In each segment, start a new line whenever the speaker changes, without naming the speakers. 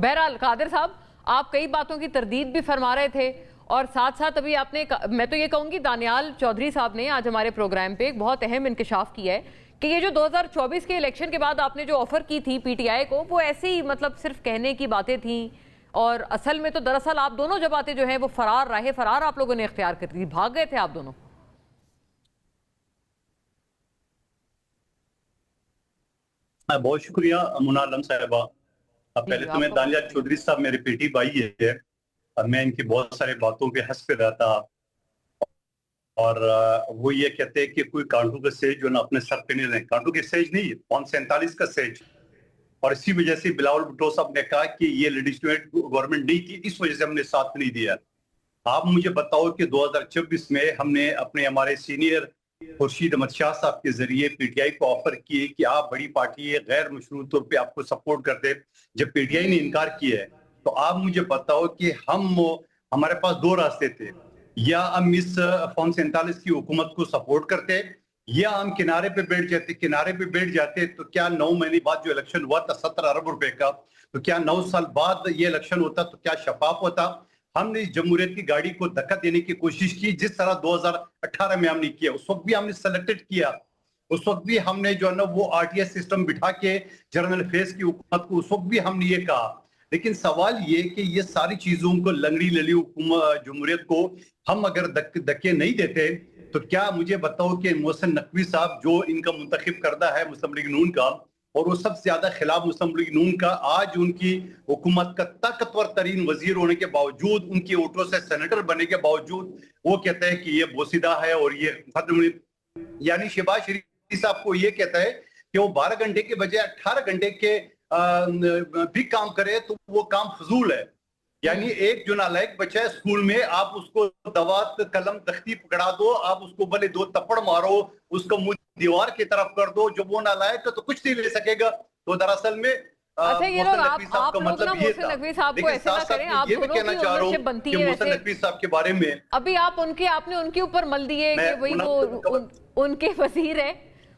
بہرحال قادر صاحب آپ کئی باتوں کی تردید بھی فرما رہے تھے اور ساتھ ساتھ ابھی آپ نے میں تو یہ کہوں گی دانیال چودھری صاحب نے آج ہمارے پروگرام پہ ایک بہت اہم انکشاف کیا ہے کہ یہ جو 2024 کے الیکشن کے بعد آپ نے جو آفر کی تھی پی ٹی آئی کو وہ ایسے ہی مطلب صرف کہنے کی باتیں تھیں اور اصل میں تو دراصل آپ دونوں جماعتیں جو ہیں وہ راہ فرار آپ لوگوں نے اختیار کر دی، بھاگ گئے تھے آپ دونوں۔
بہت شکریہ منى عالم صاحبہ۔ پہلے تو میں دانیال چودھری صاحب میرے پیٹی بھائی ہے اور میں ان کی بہت سارے باتوں پہ ہنس پہ رہتا اور وہ یہ کہتے ہیں کہ کوئی کانٹو کا سیج جو نا اپنے سر پہ نہیں رہے، کانٹو کے سیج نہیں، 547 کا سیج، اور اسی وجہ سے بلاول بھٹو صاحب نے کہا کہ یہ لیجسلیٹو گورنمنٹ نہیں تھی، اس وجہ سے ہم نے ساتھ نہیں دیا۔ آپ مجھے بتاؤ کہ 2024 میں ہم نے ہمارے سینئر خورشید احمد شاہ صاحب کے ذریعے پی ٹی آئی کو آفر کیے کہ آپ بڑی پارٹی ہے، غیر مشروط طور پہ آپ کو سپورٹ کرتے، جب پی ٹی آئی نے انکار کیا ہے تو آپ مجھے بتاؤ کہ ہمارے پاس دو راستے تھے، یا ہم اس فون 47 کی حکومت کو سپورٹ کرتے یا ہم کنارے پہ بیٹھ جاتے تو کیا 9 مہینے بعد جو الیکشن ہوا تھا 17 ارب روپے کا، تو کیا 9 سال بعد یہ الیکشن ہوتا تو کیا شفاف ہوتا؟ ہم نے اس جمہوریت کی گاڑی کو دھکا دینے کی کوشش کی جس طرح 2018 میں ہم نے کیا، اس وقت بھی ہم نے سلیکٹڈ کیا، اس وقت بھی ہم نے جو ہے نا وہ آر ٹی ایس سسٹم بٹھا کے جنرل فیس کی حکومت کو، اس وقت بھی ہم نے یہ کہا۔ لیکن سوال یہ کہ یہ ساری چیزوں کو لنگڑی للی حکومت جمہوریت کو ہم اگر دھکے نہیں دیتے تو کیا مجھے بتاؤ کہ محسن نقوی صاحب جو ان کا منتخب کردہ ہے مسلم لیگ نون کا اور وہ سب سے زیادہ خلاف مسلم لیگ نون کا، آج ان کی حکومت کا طاقتور ترین وزیر ہونے کے باوجود، ان کی ووٹوں سے سینیٹر بننے کے باوجود وہ کہتا ہے کہ یہ بوسیدہ ہے اور یہ یعنی شہباز شریف صاحب کو یہ کہتا ہے کہ وہ 12 گھنٹے کے بجائے 18 گھنٹے کے بھی کام کرے تو وہ کام فضول ہے۔ یعنی ایک جو نالائق بچہ ہے اسکول میں، آپ اس کو دوات قلم تختی پکڑا دو، آپ اس کو بھلے 2 تپڑ مارو، اس کو منہ دیوار کی طرف کر دو، جب وہ نالائق ہے تو کچھ نہیں لے سکے گا۔ تو دراصل میں
اچھا یہ لوگ آپ لوگ نا محسن نقوی صاحب کو ایسے نہ کریں، آپ دونوں کی اونرشپ بنتی ہے
محسن نقوی صاحب کے بارے میں
ابھی آپ نے ان کے اوپر مل دیے کہ وہی وہ ان کے وزیر ہے،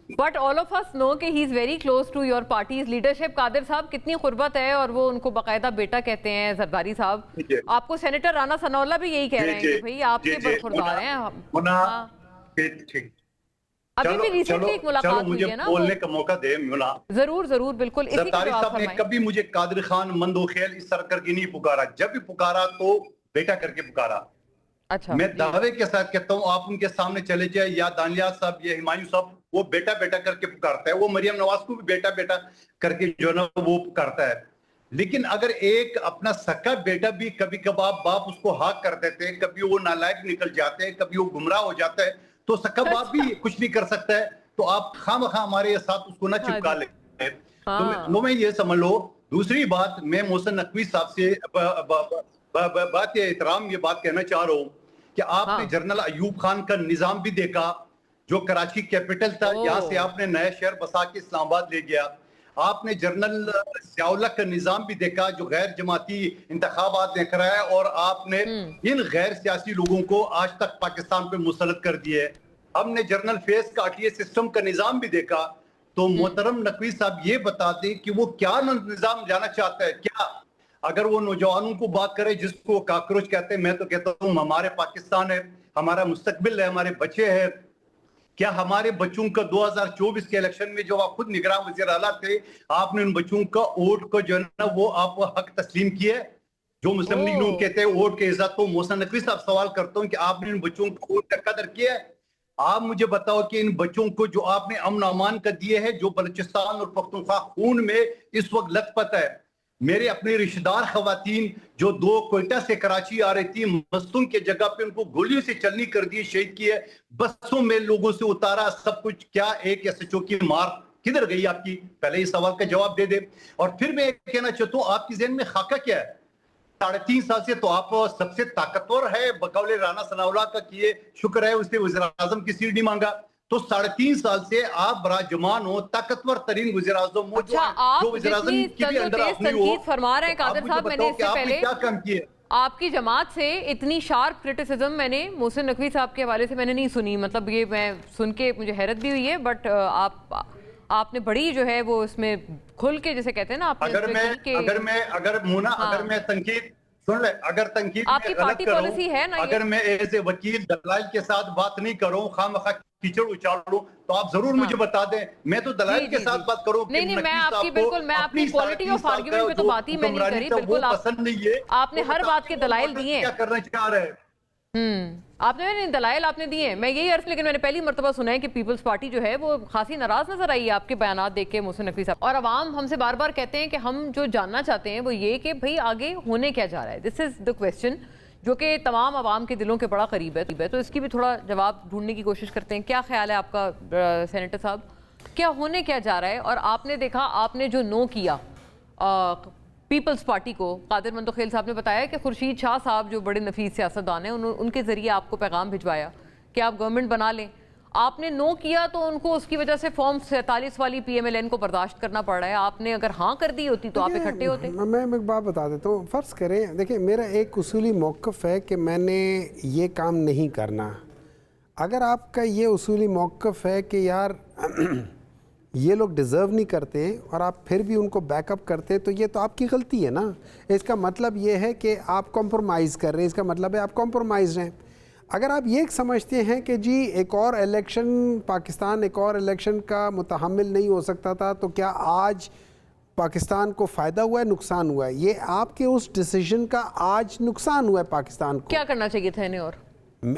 but all of us know کہ he is very close to your party's leadership۔ قادر صاحب کتنی قربت ہے اور وہ ان کو باقاعدہ بیٹا کہتے ہیں زرداری صاحب، آپ کو سینیٹر رانا ثناء اللہ بھی یہی کہہ رہے ہیں کہ بھئی آپ کے برخوردار ہیں۔ ابھی بھی ریسنٹلی ایک ملاقات ہوئی ہے نا،
بولنے کا موقع دے مولا۔
ضرور ضرور بالکل، اسی کا جواب
صاحب نے کبھی مجھے قادر خان مندو خیل اس طرح کر کے نہیں پکارا، جب بھی پکارا تو بیٹا کر کے پکارا۔ میں دعوے کے ساتھ کہتا ہوں آپ ان کے سامنے چلے جائے، یا دانیال صاحب یا ہمایوں صاحب، وہ بیٹا بیٹا کر کے پکارتا ہے، وہ مریم نواز کو بھی بیٹا بیٹا کر کے جو نا وہ پکارتا ہے۔ لیکن اگر ایک اپنا سکا بیٹا بھی کبھی کبھار باپ اس کو ہاک کر دیتے ہیں، کبھی وہ نالائق نکل جاتے ہیں، کبھی وہ گمراہ ہو جاتا ہے، تو سکا باپ بھی کچھ نہیں کر سکتا ہے، تو آپ خواہ ہمارے ساتھ اس کو نہ چپکا لیں۔ تو میں یہ سمجھ لو۔ دوسری بات، میں محسن نقوی صاحب سے بات احترام یہ بات کہنا چاہ رہا ہوں کہ آپ نے جنرل ایوب خان کا نظام بھی دیکھا جو کراچی کیپٹل تھا، یہاں سے آپ نے نیا شہر بسا کے اسلام آباد لے گیا۔ آپ نے جنرل ضیاء اللہ کا نظام بھی دیکھا جو غیر جماعتی انتخابات دیکھ رہا ہے، اور آپ نے ان غیر سیاسی لوگوں کو آج تک پاکستان پہ مسلط کر دیے۔ ہم نے جنرل فیس کا آر ٹی ایس سسٹم کا نظام بھی دیکھا۔ تو محترم نقوی صاحب یہ بتا دیں کہ وہ کیا نظام جانا چاہتا ہے؟ کیا اگر وہ نوجوانوں کو بات کرے جس کو کاکروچ کہتے ہیں، میں تو کہتا ہوں ہمارے پاکستان ہے، ہمارا مستقبل ہے، ہمارے بچے ہیں، کیا ہمارے بچوں کا 2024 کے الیکشن میں جو آپ خود نگراں وزیر اعلیٰ تھے، آپ نے ان بچوں کا ووٹ کو جو ہے نا وہ آپ حق تسلیم کیے؟ جو مسلم لیگ نون کہتے ہیں ووٹ کے عزت، تو محسن نقوی صاحب سوال کرتا ہوں کہ آپ نے ان بچوں کو ووٹ کا قدر کیا ہے؟ آپ مجھے بتاؤ کہ ان بچوں کو جو آپ نے امن و امان کا دیے ہیں، جو بلوچستان اور پختونخوا خون میں اس وقت لت پت ہے، میرے اپنے رشتہ دار خواتین جو 2 کوئٹہ سے کراچی آ رہی تھی، مستوں کے جگہ پہ ان کو گولیوں سے چلنی کر دی، شہید کیے، بسوں میں لوگوں سے اتارا، سب کچھ، کیا ایک ایس ایچ او کی مار کدھر گئی آپ کی؟ پہلے اس سوال کا جواب دے دے۔ اور پھر میں کہنا چاہتا ہوں آپ کی ذہن میں خاکہ کیا ہے؟ 3.5 سال سے تو آپ سب سے طاقتور ہے، بقول رانا ثناء اللہ کا کیے شکر ہے اس نے وزیر اعظم کی سیٹ نہیں مانگا، تو 3.5 سال سے آپ براجمان ہو، طاقتور ترین وزیر اعظم ہو، جو وزیر اعظم کی بھی اندر آپ نہیں ہو۔
فرما رہے ہیں قادر صاحب، میں نے اس سے پہلے
کیا کام کیے
آپ کی جماعت سے اتنی شارپ کرٹیسزم میں نے محسن نقوی صاحب کے حوالے سے میں نے نہیں سنی، مطلب یہ میں سن کے مجھے حیرت بھی ہوئی ہے، بٹ آپ نے بڑی جو ہے وہ اس میں کھل کے جیسے کہتے ہیں نا،
اگر میں تنقید سن لے، اگر تنقید
آپ کی پارٹی پالیسی ہے نا،
اگر میں ایز اے وکیل دلائل کے ساتھ بات نہیں کروں، خواہ کیچڑ اچاڑوں، تو آپ ضرور مجھے بتا دیں. میں تو دلائل کے ساتھ بات کروں.
نہیں، میں آپ کی بالکل، میں آپ کی کوالٹی آف آرگیومنٹ پہ تو بات ہی میں نہیں کری. بالکل
پسند نہیں ہے.
آپ نے ہر بات کے دلائل دیے ہیں.
کیا کرنا چاہ رہے ہیں
آپ نے دلائل آپ نے دیے ہیں. میں یہی عرض، لیکن میں نے پہلی مرتبہ سنا ہے کہ پیپلز پارٹی جو ہے وہ خاصی ناراض نظر آئی ہے آپ کے بیانات دیکھ کے محسن نقوی صاحب. اور عوام ہم سے بار بار کہتے ہیں کہ ہم جو جاننا چاہتے ہیں وہ یہ کہ بھئی آگے ہونے کیا جا رہا ہے. دس از دا کویسچن جو کہ تمام عوام کے دلوں کے بڑا قریب ہے. تو اس کی بھی تھوڑا جواب ڈھونڈنے کی کوشش کرتے ہیں. کیا خیال ہے آپ کا سینیٹر صاحب، کیا ہونے کیا جا رہا ہے؟ اور آپ نے دیکھا، آپ نے جو نو کیا پیپلز پارٹی کو، قادر مندوخیل صاحب نے بتایا کہ خورشید شاہ صاحب جو بڑے نفیس سیاستدان ہیں، ان کے ذریعے آپ کو پیغام بھجوایا کہ آپ گورنمنٹ بنا لیں. آپ نے نو کیا تو ان کو اس کی وجہ سے فارم 47 والی پی ایم ایل این کو برداشت کرنا پڑ رہا ہے. آپ نے اگر ہاں کر دی ہوتی تو آپ اکٹھے ہوتے.
میں ایک بات بتا دیتا ہوں. فرض کریں، دیکھیں میرا ایک اصولی موقف ہے کہ میں نے یہ کام نہیں کرنا. اگر آپ کا یہ اصولی موقف ہے کہ یار یہ لوگ ڈیزرو نہیں کرتے اور آپ پھر بھی ان کو بیک اپ کرتے، تو یہ تو آپ کی غلطی ہے نا. اس کا مطلب یہ ہے کہ آپ کمپرومائز کر رہے ہیں. اس کا مطلب ہے آپ کمپرومائز ہیں. اگر آپ یہ سمجھتے ہیں کہ جی ایک اور الیکشن، پاکستان ایک اور الیکشن کا متحمل نہیں ہو سکتا تھا، تو کیا آج پاکستان کو فائدہ ہوا ہے، نقصان ہوا ہے؟ یہ آپ کے اس ڈیسیجن کا آج نقصان ہوا ہے پاکستان کو.
کیا کرنا چاہیے تھا انہیں؟ اور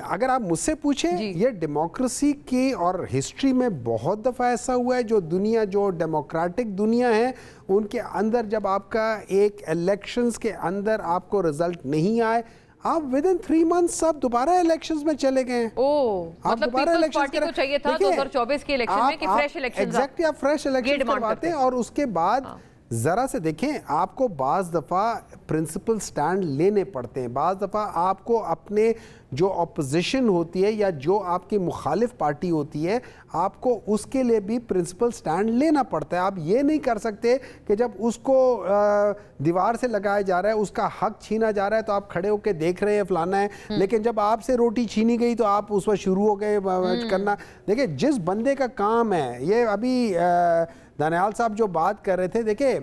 اگر آپ مجھ سے پوچھیں، یہ ڈیموکریسی کی اور ہسٹری میں بہت دفعہ ایسا ہوا ہے، جو دنیا، جو ڈیموکریٹک دنیا ہے، ان کے اندر جب آپ کا ایک الیکشنز کے اندر آپ کو رزلٹ نہیں آئے، آپ ودن 3 months آپ دوبارہ الیکشنز میں چلے گئے ہیں.
مطلب پیپلز پارٹی کو چاہیے تھا 2024 کے الیکشن میں کہ فریش الیکشنز،
ایگزیکٹلی آپ فریش الیکشن کرواتے ہیں. اور اس کے بعد ذرا سے دیکھیں، آپ کو بعض دفعہ پرنسپل سٹینڈ لینے پڑتے ہیں. بعض دفعہ آپ کو اپنے جو اپوزیشن ہوتی ہے یا جو آپ کی مخالف پارٹی ہوتی ہے، آپ کو اس کے لیے بھی پرنسپل سٹینڈ لینا پڑتا ہے. آپ یہ نہیں کر سکتے کہ جب اس کو دیوار سے لگایا جا رہا ہے، اس کا حق چھینا جا رہا ہے، تو آپ کھڑے ہو کے دیکھ رہے ہیں فلانا ہے، لیکن جب آپ سے روٹی چھینی گئی تو آپ اس وقت شروع ہو گئے کرنا. دیکھیں جس بندے کا کام ہے، یہ ابھی دانیال صاحب جو بات کر رہے تھے، دیکھیں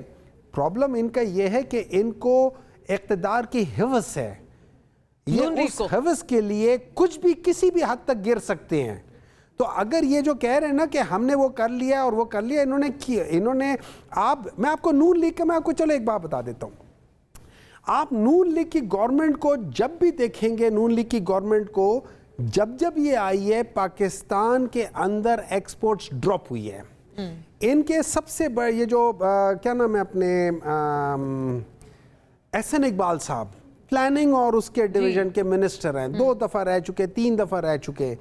پرابلم ان کا یہ ہے کہ ان کو اقتدار کی حوث ہے. یہ اس حوث کے لیے کچھ بھی کسی بھی حد تک گر سکتے ہیں. تو اگر یہ جو کہہ رہے ہیں نا کہ ہم نے وہ کر لیا اور وہ کر لیا، انہوں نے میں آپ کو نون لیگ کا، میں آپ کو چلو ایک بات بتا دیتا ہوں. آپ نون لیگ کی گورنمنٹ کو جب بھی دیکھیں گے، نون لیگ کی گورنمنٹ کو جب یہ آئی ہے، پاکستان کے اندر ایکسپورٹس ڈراپ ہوئی ہے. ان کے سب سے بڑے یہ جو کیا نام ہے اپنے احسن اقبال صاحب، پلاننگ اور اس کے ڈویژن کے منسٹر ہیں، 2 دفعہ رہ چکے، 3 دفعہ رہ چکے.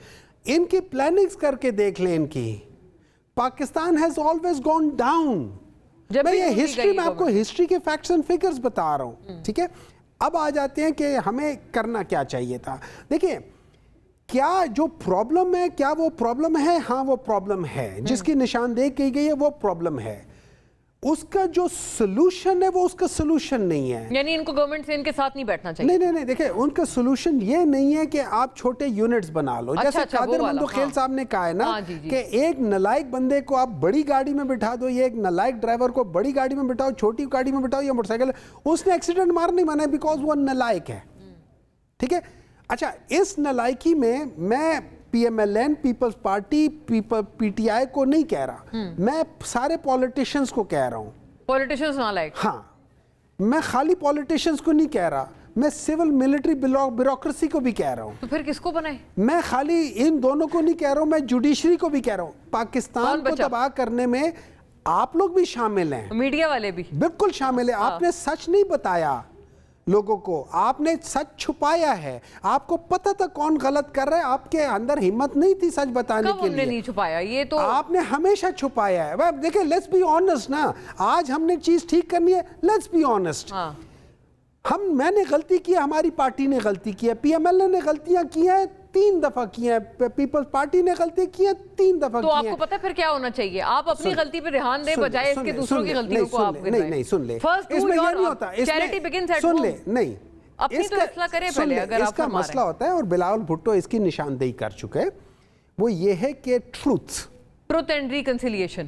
ان کی پلاننگز کر کے دیکھ لیں. ان کی Pakistan has always gone down. میں یہ ہسٹری میں آپ کو ہسٹری کے فیکٹس اینڈ فگرز بتا رہا ہوں. ٹھیک ہے، اب آ جاتے ہیں کہ ہمیں کرنا کیا چاہیے تھا. دیکھیں کیا جو پرابلم ہے، کیا وہ پرابلم ہے؟ ہاں وہ پرابلم ہے. جس کی نشاندہی کی گئی ہے وہ پرابلم ہے. اس کا جو سلوشن ہے وہ اس کا سلوشن نہیں ہے.
یعنی ان کو گورنمنٹ سے ان کے ساتھ نہیں بیٹھنا چاہیے.
نہیں دیکھیں ان کا سلوشن یہ نہیں ہے کہ آپ چھوٹے یونٹس بنا لو. جیسے قادر مندوخیل صاحب نے کہا ہے نا کہ ایک نالائق بندے کو آپ بڑی گاڑی میں بٹھا دو، یہ ایک نالائق ڈرائیور کو بڑی گاڑی میں بٹھاؤ، چھوٹی گاڑی میں بٹھاؤ یا موٹر سائیکل، اس نے ایکسیڈنٹ مار نہیں مانا بیکاز وہ نالائق ہے. ٹھیک ہے. اچھا، اس نالائکی میں P M L N, peoples party, P T I کو نہیں کہہ رہا، میں سارے پولیٹیشنز کو کہہ رہا ہوں.
پولیٹیشنز نالائق؟
ہاں، میں خالی پولیٹیشنز کو نہیں کہہ رہا، میں سول ملٹری بیوروکریسی کو بھی کہہ رہا ہوں.
تو پھر کس کو بنائے؟
میں خالی ان دونوں کو نہیں کہہ رہا ہوں، میں جوڈیشری کو بھی کہہ رہا ہوں. پاکستان کو تباہ کرنے میں آپ لوگ بھی شامل ہیں،
میڈیا والے بھی
بالکل شامل ہیں. آپ نے سچ نہیں بتایا لوگوں کو، آپ نے سچ چھپایا ہے. آپ کو پتہ تھا کون غلط کر رہا ہے، آپ کے اندر ہمت نہیں تھی سچ بتانے کے لیے.
کب ہم نے نہیں چھپایا؟ یہ تو
آپ نے ہمیشہ چھپایا ہے. دیکھیں لیٹس بی آنیسٹ نا، آج ہم نے چیز ٹھیک کرنی ہے، لیٹس بی آنیسٹ. میں نے غلطی کی ہے، ہماری پارٹی نے غلطی کی ہے، پی ایم ایل اے نے غلطیاں کی ہیں 3 دفعہ کی ہیں، پیپلز پارٹی نے غلطی کی ہیں 3 دفعہ کی ہیں.
تو آپ کو پتہ پھر کیا ہونا چاہیے؟ آپ اپنی غلطی پہ رہان دیں بجائے اس کے دوسروں کی غلطیوں کو آپ گرائیں.
نہیں سن لیں، اس میں یہ نہیں ہوتا.
Charity begins at
sun
home.
لیں، نہیں
اپنی تو اصلاح کریں پہلے اگر آپ فرما رہے ہیں.
اس کا مسئلہ ہوتا ہے اور بلاول بھٹو اس کی نشاندہی کر چکے، وہ یہ ہے کہ ٹروتھ
اینڈ ریکنسیلیشن.